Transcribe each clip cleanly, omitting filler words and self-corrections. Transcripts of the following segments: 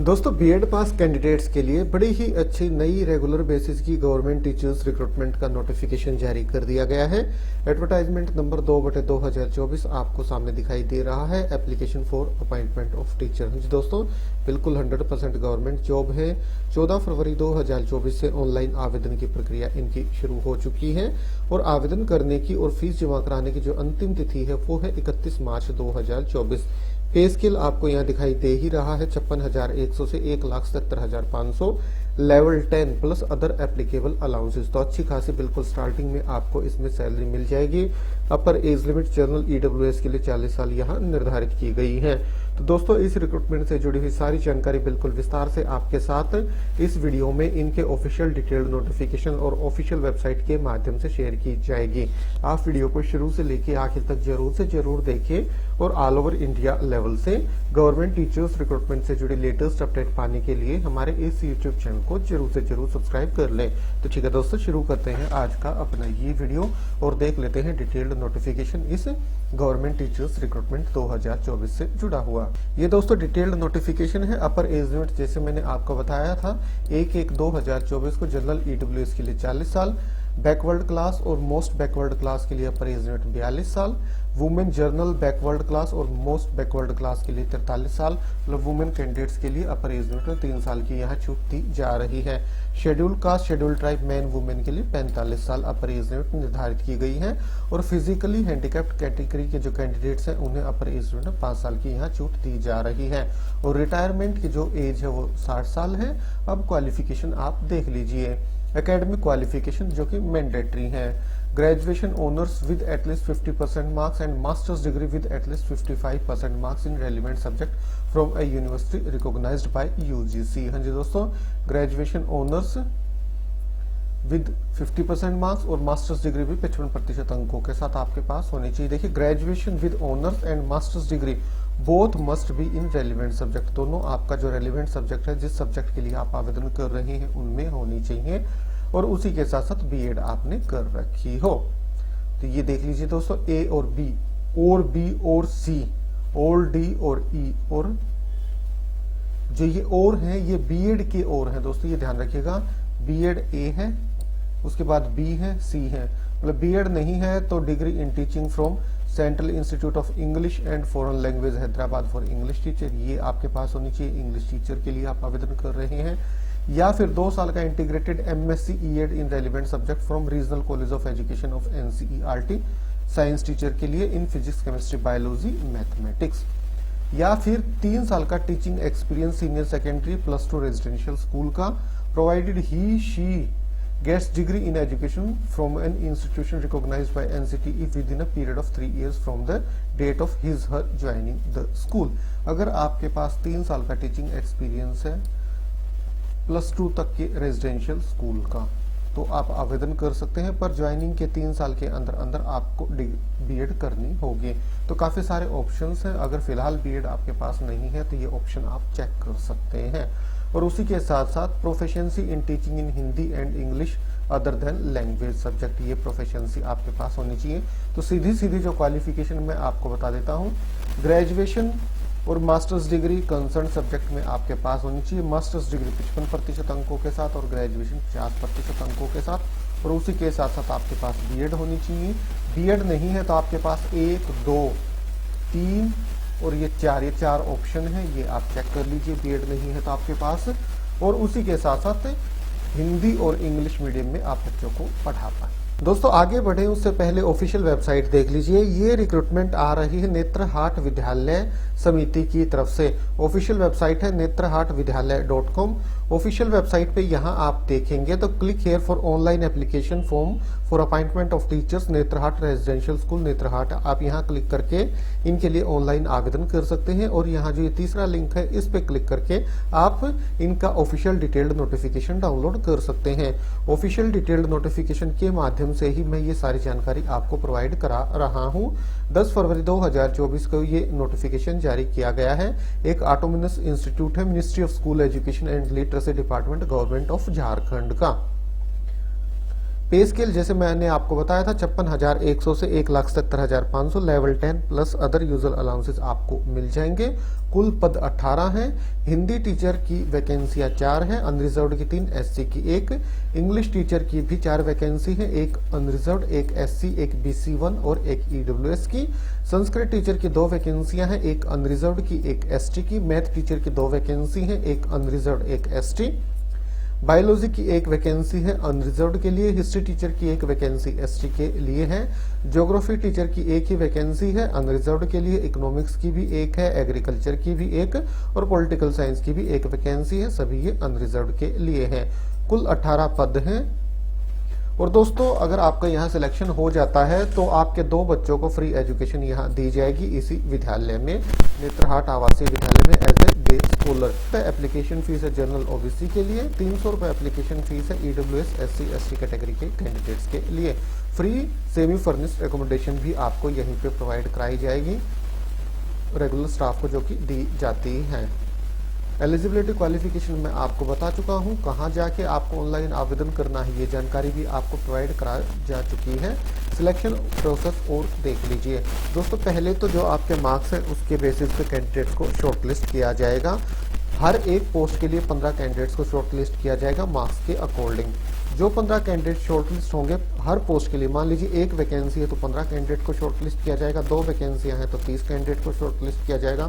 दोस्तों बीएड पास कैंडिडेट्स के लिए बड़ी ही अच्छी नई रेगुलर बेसिस की गवर्नमेंट टीचर्स रिक्रूटमेंट का नोटिफिकेशन जारी कर दिया गया है। एडवर्टाइजमेंट नंबर 2/2024 आपको सामने दिखाई दे रहा है। Application for appointment of teacher. जी दोस्तों, बिल्कुल 100% गवर्नमेंट जॉब है। 14 फरवरी 2024 से ऑनलाइन आवेदन की प्रक्रिया इनकी शुरू हो चुकी है और आवेदन करने की और फीस जमा कराने की जो अंतिम तिथि है वो है 31 मार्च 2024। पे स्केल आपको यहाँ दिखाई दे ही रहा है 56,100 से 1,77,500। Level 10 plus other applicable allowances. तो अच्छी खासी बिल्कुल स्टार्टिंग में आपको इसमें सैलरी मिल जाएगी। अपर एज लिमिट जनरल ईडब्ल्यूएस के लिए 40 साल यहाँ निर्धारित की गई है। तो दोस्तों, इस रिक्रूटमेंट से जुड़ी हुई सारी जानकारी बिल्कुल विस्तार से आपके साथ इस वीडियो में इनके ऑफिशियल डिटेल्ड नोटिफिकेशन और ऑफिशियल वेबसाइट के माध्यम से शेयर की जाएगी। आप वीडियो को शुरू से लेकर आखिर तक जरूर से जरूर देखें और ऑल ओवर इंडिया लेवल से गवर्नमेंट टीचर्स रिक्रूटमेंट से जुड़ी लेटेस्ट अपडेट पाने के लिए हमारे इस यूट्यूब चैनल को जरूर से जरूर सब्सक्राइब कर लें। तो ठीक है दोस्तों, शुरू करते हैं आज का अपना ये वीडियो और देख लेते हैं डिटेल्ड नोटिफिकेशन इस गवर्नमेंट टीचर्स रिक्रूटमेंट 2024 से जुड़ा हुआ। ये दोस्तों डिटेल्ड नोटिफिकेशन है। अपर एज लिमिट जैसे मैंने आपको बताया था 1/1/2024 को जनरल ईडब्ल्यूएस के लिए 40 साल, बैकवर्ड क्लास और मोस्ट बैकवर्ड क्लास के लिए अपर एज लिमिट 42 साल, वुमेन जर्नल बैकवर्ड क्लास और मोस्ट बैकवर्ड क्लास के लिए 43 साल, मतलब वुमेन कैंडिडेट्स के लिए अपर एज लिमिट 3 साल की यहाँ छूट दी जा रही है। Schedule caste schedule tribe man women के लिए 45 साल अपर एज लिमिट निर्धारित की गई है और फिजिकली हैंडीकैप्ड कैटेगरी के जो कैंडिडेट्स हैं उन्हें अपर एज लिमिट 5 साल की यहाँ छूट दी जा रही है और रिटायरमेंट की जो एज है वो 60 साल है। अब क्वालिफिकेशन आप देख लीजिए। एकेडमिक क्वालिफिकेशन जो कि मैंडेटरी है। Graduation honours with at least 50% marks and masters degree with at least 55% marks in relevant subject from a university recognised by UGC. हाँ जी दोस्तों, ग्रेजुएशन ऑनर्स विद 50% मार्क्स और मास्टर्स डिग्री भी 55% अंकों के साथ आपके पास होनी चाहिए। देखिए, graduation with honours and masters degree both must be in relevant subject. दोनों आपका जो रेलिवेंट सब्जेक्ट है, जिस सब्जेक्ट के लिए आप आवेदन कर रहे हैं उनमें होनी चाहिए और उसी के साथ साथ बीएड आपने कर रखी हो। तो ये देख लीजिए दोस्तों, ए और बी और सी और डी और ई और जो ये और है ये बीएड के और है दोस्तों, ये ध्यान रखिएगा। बीएड ए है, उसके बाद बी है, सी है। मतलब बीएड नहीं है तो degree in teaching from central institute of English and foreign language Hyderabad for English teacher, ये आपके पास होनी चाहिए। इंग्लिश टीचर के लिए आप आवेदन कर रहे हैं। या फिर 2 साल का integrated MSc Ed in relevant subject from regional college of education of NCERT science teacher के लिए in physics chemistry biology mathematics. या फिर 3 साल का teaching experience senior secondary +2 residential school का, provided he she gets degree in education from an institution recognized by NCTE within a period of 3 years from the date of her joining the school। अगर आपके पास 3 साल का teaching experience है +2 तक के residential school का, तो आप आवेदन कर सकते हैं। पर ज्वाइनिंग के 3 साल के अंदर अंदर आपको बीएड करनी होगी। तो काफी सारे ऑप्शंस हैं। अगर फिलहाल बीएड आपके पास नहीं है तो ये ऑप्शन आप चेक कर सकते हैं। और उसी के साथ साथ proficiency in teaching in Hindi and English other than language subject, ये प्रोफिशिएंसी आपके पास होनी चाहिए। तो सीधी सीधी जो क्वालिफिकेशन मैं आपको बता देता हूँ, ग्रेजुएशन और मास्टर्स डिग्री कंसर्न सब्जेक्ट में आपके पास होनी चाहिए। मास्टर्स डिग्री 55% अंकों के साथ और ग्रेजुएशन 50% अंकों के साथ और उसी के साथ साथ आपके पास बीएड होनी चाहिए। बीएड नहीं है तो आपके पास 1, 2, 3 और ये 4 ऑप्शन है, ये आप चेक कर लीजिए। बीएड नहीं है तो आपके पास, और उसी के साथ साथ हिंदी और इंग्लिश मीडियम में आप बच्चों को पढ़ा पाए। दोस्तों आगे बढ़े उससे पहले ऑफिशियल वेबसाइट देख लीजिए। ये रिक्रूटमेंट आ रही है नेत्रहाट विद्यालय समिति की तरफ से। ऑफिशियल वेबसाइट है netrahatvidyalaya.com। ऑफिशियल वेबसाइट पे यहाँ आप देखेंगे तो click here for online application form for appointment of teachers Netarhat residential school Netarhat. आप यहाँ क्लिक करके इनके लिए ऑनलाइन आवेदन कर सकते हैं और यहाँ जो ये तीसरा लिंक है इस पे क्लिक करके आप इनका ऑफिशियल डिटेल्ड नोटिफिकेशन डाउनलोड कर सकते हैं। ऑफिशियल डिटेल्ड नोटिफिकेशन के माध्यम से ही मैं ये सारी जानकारी आपको प्रोवाइड करा रहा हूँ। 10 फरवरी 2024 को ये नोटिफिकेशन जारी किया गया है। एक ऑटोनोमस इंस्टीट्यूट है ministry of school education and literacy department government of Jharkhand का। पे स्केल जैसे मैंने आपको बताया था 56,100 से 1,70,500, level 10 plus other usual allowances आपको मिल जाएंगे। कुल पद 18 हैं। हिंदी टीचर की वैकेंसियां 4 हैं, अनरिजर्व्ड की 3, एससी की 1। इंग्लिश टीचर की भी 4 वैकेंसी है, एक अनरिजर्व्ड, एक एससी, एक BC1 और एक ईडब्ल्यूएस की। संस्कृत टीचर की 2 वैकेंसियां हैं, एक अनरिजर्व्ड की, एक एसटी की। मैथ टीचर की 2 वैकेंसी है, एक अनरिजर्व्ड, एक एसटी। बायोलॉजी की 1 वैकेंसी है अनरिजर्व्ड के लिए। हिस्ट्री टीचर की 1 वैकेंसी एसटी के लिए है। ज्योग्राफी टीचर की 1 ही वैकेंसी है अनरिजर्व्ड के लिए। इकोनॉमिक्स की भी 1 है, एग्रीकल्चर की भी 1 और पॉलिटिकल साइंस की भी 1 वैकेंसी है। सभी ये अनरिजर्व्ड के लिए है। कुल 18 पद हैं। और दोस्तों अगर आपका यहाँ सिलेक्शन हो जाता है तो आपके 2 बच्चों को फ्री एजुकेशन यहाँ दी जाएगी इसी विद्यालय में, नेत्रहाट आवासीय विद्यालय में, as a day scholar. Application fees है जनरल ओबीसी के लिए, 300 रुपए एप्लीकेशन फीस है ईडब्ल्यूएस SC ST कैटेगरी के कैंडिडेट्स के लिए। फ्री सेमी फर्निश्ड एकोमोडेशन भी आपको यहीं पे प्रोवाइड कराई जाएगी रेगुलर स्टाफ को जो कि दी जाती है। एलिजिबिलिटी क्वालिफिकेशन मैं आपको बता चुका हूं, कहां जाके आपको ऑनलाइन आवेदन करना है ये जानकारी भी आपको प्रोवाइड करा जा चुकी है। सिलेक्शन प्रोसेस और देख लीजिए दोस्तों। पहले तो जो आपके मार्क्स हैं उसके बेसिस पे कैंडिडेट्स को शॉर्टलिस्ट किया जाएगा। हर एक पोस्ट के लिए 15 कैंडिडेट्स को शॉर्टलिस्ट किया जाएगा मार्क्स के अकॉर्डिंग। जो 15 कैंडिडेट शॉर्टलिस्ट होंगे हर पोस्ट के लिए, मान लीजिए 1 वैकेंसी है तो 15 कैंडिडेट को शॉर्टलिस्ट किया जाएगा, 2 वैकेंसियां हैं तो 30 कैंडिडेट को शॉर्टलिस्ट किया जाएगा,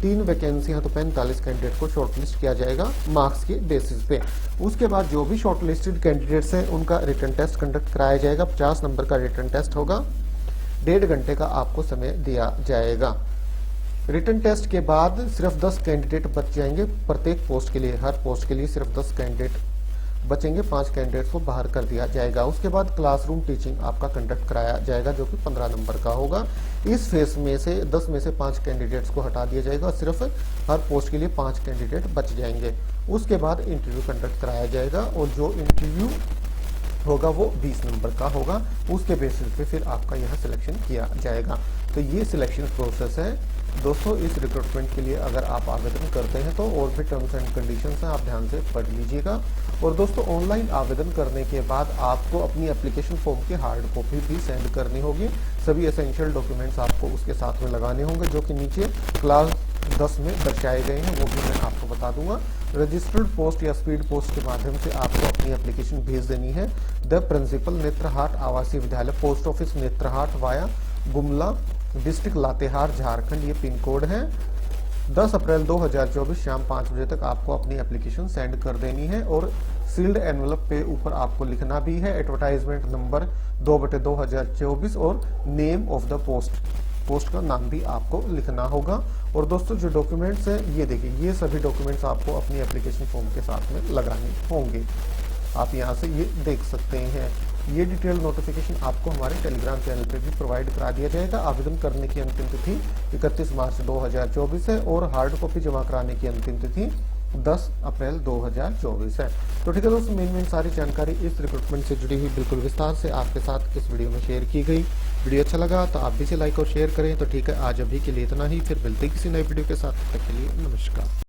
3 वैकेंसियां तो 45 कैंडिडेट को शॉर्टलिस्ट किया जाएगा मार्क्स के बेसिस पे। उसके बाद जो भी शॉर्टलिस्टेड कैंडिडेट्स हैं उनका रिटन टेस्ट कंडक्ट कराया जाएगा। 50 नंबर का रिटन टेस्ट होगा, 1.5 घंटे का आपको समय दिया जाएगा। रिटन टेस्ट के बाद सिर्फ 10 कैंडिडेट बच जाएंगे प्रत्येक पोस्ट के लिए। हर पोस्ट के लिए सिर्फ 10 कैंडिडेट बचेंगे, 5 कैंडिडेट्स को बाहर कर दिया जाएगा। उसके बाद क्लासरूम टीचिंग आपका कंडक्ट कराया जाएगा जो कि 15 नंबर का होगा। इस फेस में से 10 में से 5 कैंडिडेट्स को हटा दिया जाएगा, सिर्फ हर पोस्ट के लिए 5 कैंडिडेट बच जाएंगे। उसके बाद इंटरव्यू कंडक्ट कराया जाएगा और जो इंटरव्यू होगा वो 20 नंबर का होगा। उसके बेसिस पे फिर आपका यहाँ सिलेक्शन किया जाएगा। तो ये सिलेक्शन प्रोसेस है दोस्तों। इस रिक्रूटमेंट के लिए अगर आप आवेदन करते हैं तो और भी टर्म्स एंड कंडीशंस हैं, आप ध्यान से पढ़ लीजिएगा। और दोस्तों ऑनलाइन आवेदन करने के बाद आपको अपनी एप्लीकेशन फॉर्म की हार्ड कॉपी भी सेंड करनी होगी। सभी एसेंशियल डॉक्यूमेंट्स आपको उसके साथ में लगाने होंगे जो कि नीचे क्लास 10 में दर्शाए गए हैं, वो भी मैं आपको बता दूंगा। रजिस्टर्ड पोस्ट या स्पीड पोस्ट के माध्यम से आपको अपनी एप्लीकेशन भेज देनी है। द प्रिंसिपल, नेत्रहाट आवासीय विद्यालय, post office Netarhat, via Gumla, district Latehar, Jharkhand, ये पिन कोड है। 10 अप्रैल 2024 शाम 5 बजे तक आपको अपनी एप्लीकेशन सेंड कर देनी है। और सील्ड एनवलप पे ऊपर आपको लिखना भी है एडवर्टाइजमेंट नंबर 2/2024 और नेम ऑफ द पोस्ट का नाम भी आपको लिखना होगा। और दोस्तों जो डॉक्यूमेंट्स हैं ये देखिए, ये सभी डॉक्यूमेंट्स आपको अपनी एप्लीकेशन फॉर्म के साथ में लगाने होंगे। आप यहाँ से ये देख सकते हैं। ये डिटेल नोटिफिकेशन आपको हमारे टेलीग्राम चैनल पे भी प्रोवाइड करा दिया जाएगा। आवेदन करने की अंतिम तिथि 31 मार्च 2024 है और हार्ड कॉपी जमा कराने की अंतिम तिथि 10 अप्रैल 2024 है। तो ठीक है दोस्तों, मेन सारी जानकारी इस रिक्रूटमेंट से जुड़ी हुई बिल्कुल विस्तार से आपके साथ इस वीडियो में शेयर की गई। वीडियो अच्छा लगा तो आप भी इसे लाइक और शेयर करें। तो ठीक है, आज अभी के लिए इतना ही, फिर मिलते हैं किसी नए वीडियो के साथ। तब तक के लिए नमस्कार।